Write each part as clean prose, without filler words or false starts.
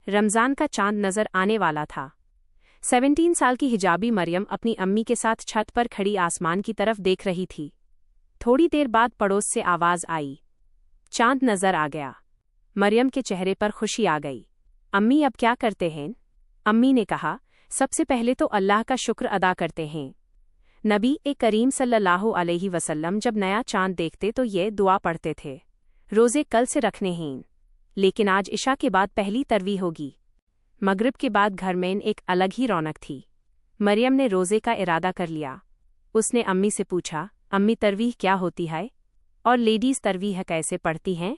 रमज़ान का चांद नज़र आने वाला था। 17 साल की हिजाबी मरियम अपनी अम्मी के साथ छत पर खड़ी आसमान की तरफ देख रही थी। थोड़ी देर बाद पड़ोस से आवाज़ आई, चांद नज़र आ गया। मरियम के चेहरे पर खुशी आ गई। अम्मी अब क्या करते हैं? अम्मी ने कहा, सबसे पहले तो अल्लाह का शुक्र अदा करते हैं। नबी करीम सल्लल्लाहु अलैहि वसल्लम जब नया चांद देखते तो ये दुआ पढ़ते थे, रोज़े कल से रखने हैं, लेकिन आज इशा के बाद पहली तरवी होगी। मगरिब के बाद घर में एक अलग ही रौनक थी। मरियम ने रोज़े का इरादा कर लिया। उसने अम्मी से पूछा, अम्मी तरवीह क्या होती है और लेडीज़ तरवीह कैसे पढ़ती हैं?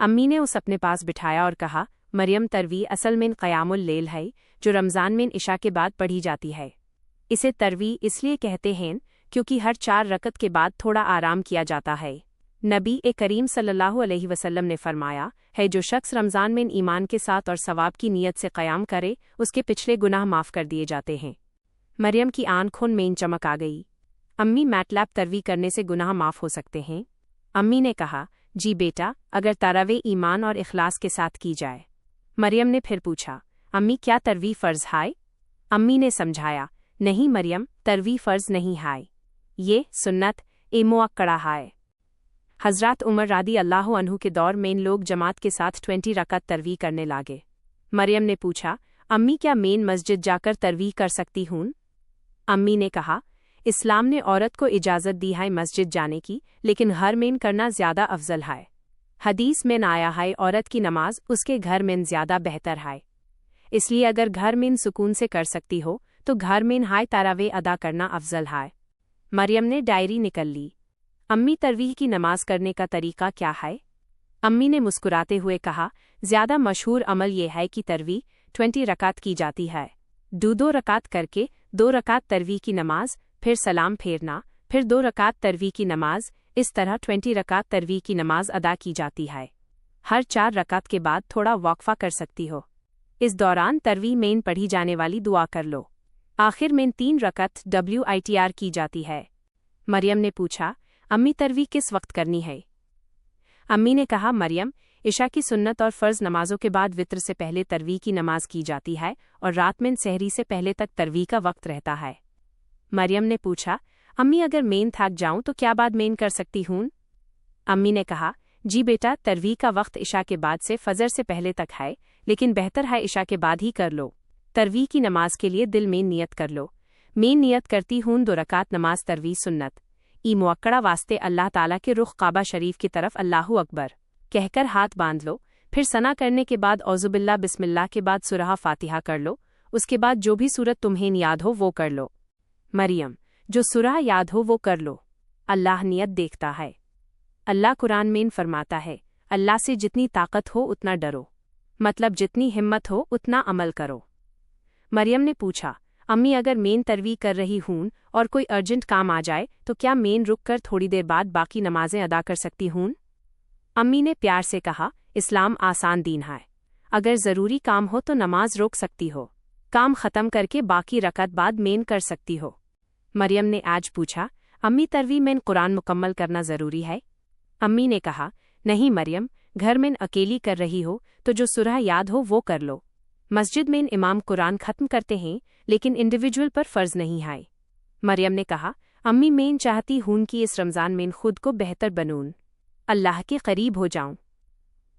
अम्मी ने उस अपने पास बिठाया और कहा, मरियम तरवीह असल में क़यामुल लैल है जो रमज़ान में इशा के बाद पढ़ी जाती है। इसे तरवीह इसलिए कहते हैं क्योंकि हर 4 रकत के बाद थोड़ा आराम किया जाता है। नबी करीम सल्लल्लाहु अलैहि वसल्लम ने फरमाया है, जो शख्स रमज़ान में ईमान के साथ और सवाब की नीयत से क़याम करे उसके पिछले गुनाह माफ़ कर दिए जाते हैं। मरियम की आंखों में चमक आ गई। अम्मी मैटलैब तरवी करने से गुनाह माफ़ हो सकते हैं? अम्मी ने कहा, जी बेटा, अगर तरावे ईमान और इखलास के साथ की जाए। मरियम ने फिर पूछा, अम्मी क्या तरवी फ़र्ज़ है? अम्मी ने समझाया, नहीं मरियम, तरवी फ़र्ज़ नहीं है, ये सुन्नत मुअक्कदा है। हज़रत उमर रज़ी अल्लाह अन्हु के दौर में लोग जमात के साथ 20 रकत तरवी करने लागे। मरियम ने पूछा, अम्मी क्या मेन मस्जिद जाकर तरवी कर सकती हूँ? अम्मी ने कहा, इस्लाम ने औरत को इजाज़त दी है मस्जिद जाने की, लेकिन घर में करना ज़्यादा अफजल है। हदीस में आया है, औरत की नमाज उसके घर में ज़्यादा बेहतर है। इसलिए अगर घर में सुकून से कर सकती हो तो घर में हाय तरावे अदा करना अफजल है। मरियम ने डायरी निकल ली। अम्मी तरवीह की नमाज करने का तरीका क्या है? अम्मी ने मुस्कुराते हुए कहा, ज़्यादा मशहूर अमल यह है कि तरवीह 20 रकात की जाती है। 2 रकात करके 2 रकात तरवीह की नमाज, फिर सलाम फेरना, फिर 2 रकात तरवीह की नमाज, इस तरह 20 रकात तरवीह की नमाज अदा की जाती है। हर 4 रकात के बाद थोड़ा वक्फा कर सकती हो। इस दौरान तरवीह में पढ़ी जाने वाली दुआ कर लो। आखिर में 3 रकत WITR की जाती है। मरियम ने पूछा, अम्मी तरवीह किस वक्त करनी है? अम्मी ने कहा, मरियम, इशा की सुन्नत और फ़र्ज़ नमाजों के बाद वित्र से पहले तरवीह की नमाज की जाती है और रात में सहरी से पहले तक तरवीह का वक्त रहता है। मरियम ने पूछा, अम्मी अगर मेन थक जाऊं तो क्या बाद मेन कर सकती हूँ? अम्मी ने कहा, जी बेटा, तरवीह का वक्त इशा के बाद से फजर से पहले तक है, लेकिन बेहतर है इशा के बाद ही कर लो। तरवीह की नमाज के लिए दिल में नियत कर लो। मैं नियत करती हूँ 2 रकात नमाज तरवीह सुन्नत मुअक्कदा वास्ते अल्लाह ताला के रुख काबा शरीफ की तरफ अल्लाहु अकबर कहकर हाथ बांध लो। फिर सना करने के बाद औज़ुबिल्लाह बिस्मिल्लाह के बाद सूरह फातिहा कर लो। उसके बाद जो भी सूरत तुम्हें याद हो वो कर लो। मरियम, जो सूरह याद हो वो कर लो, अल्लाह नियत देखता है। अल्लाह कुरान में फरमाता है, अल्लाह से जितनी ताकत हो उतना डरो, मतलब जितनी हिम्मत हो उतना अमल करो। मरियम ने पूछा, अम्मी अगर मेन तरवीह कर रही हूँ और कोई अर्जेंट काम आ जाए तो क्या मेन रुक कर थोड़ी देर बाद बाकी नमाजें अदा कर सकती हूँ? अम्मी ने प्यार से कहा, इस्लाम आसान दीन है। अगर ज़रूरी काम हो तो नमाज रोक सकती हो, काम ख़त्म करके बाकी रकत बाद मेन कर सकती हो। मरियम ने आज पूछा, अम्मी तरवीह में कुरान मुकम्मल करना ज़रूरी है? अम्मी ने कहा, नहीं मरियम, घर में अकेली कर रही हो तो जो सूरह याद हो वो कर लो। मस्जिद में इमाम कुरान ख़त्म करते हैं, लेकिन इंडिविजुअल पर फ़र्ज़ नहीं है। मरियम ने कहा, अम्मी मैं चाहती हूँ कि इस रमज़ान में खुद को बेहतर बनूँ, अल्लाह के करीब हो जाऊँ।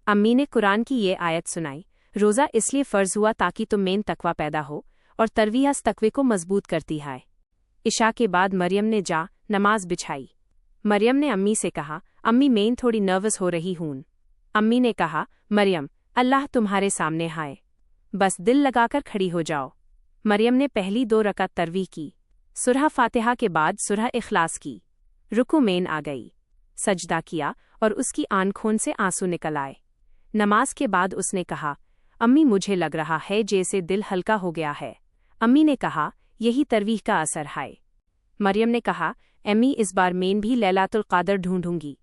अम्मी ने कुरान की ये आयत सुनाई, रोज़ा इसलिए फ़र्ज़ हुआ ताकि तुम में तकवा पैदा हो और तरवीह तकवे को मजबूत करती है। इशा के बाद मरियम ने नमाज बिछाई। मरियम ने अम्मी से कहा, अम्मी मैं थोड़ी नर्वस हो रही हूँ। अम्मी ने कहा, मरियम, अल्लाह तुम्हारे सामने है, बस दिल लगाकर खड़ी हो जाओ। मरियम ने पहली 2 रकात तरवीह की, सूरह फातिहा के बाद सूरह इखलास की, रुकू में आ गई, सजदा किया और उसकी आंखों से आंसू निकल आए। नमाज के बाद उसने कहा, अम्मी मुझे लग रहा है जैसे दिल हल्का हो गया है। अम्मी ने कहा, यही तरवीह का असर है। मरियम ने कहा, अम्मी इस बार मैं भी लैलातुल क़द्र ढूंढूंगी।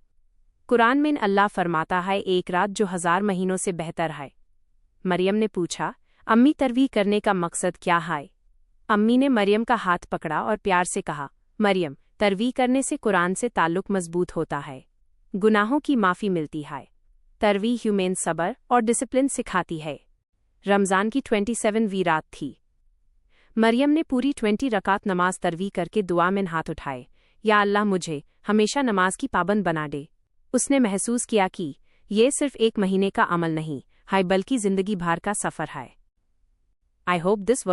कुरान में अल्लाह फरमाता है, एक रात जो 1000 महीनों से बेहतर है। मरियम ने पूछा, अम्मी तरवीह करने का मकसद क्या है? अम्मी ने मरियम का हाथ पकड़ा और प्यार से कहा, मरियम, तरवीह करने से कुरान से ताल्लुक़ मजबूत होता है, गुनाहों की माफ़ी मिलती है। तरवीह ह्यूमेन सब्र और डिसिप्लिन सिखाती है। रमज़ान की 27वीं रात थी। मरियम ने पूरी 20 रकात नमाज तरवी करके दुआ में हाथ उठाए, या अल्लाह मुझे हमेशा नमाज की पाबंद बना दे। उसने महसूस किया कि ये सिर्फ एक महीने का अमल नहीं है, बल्कि जिंदगी भर का सफ़र है। I hope this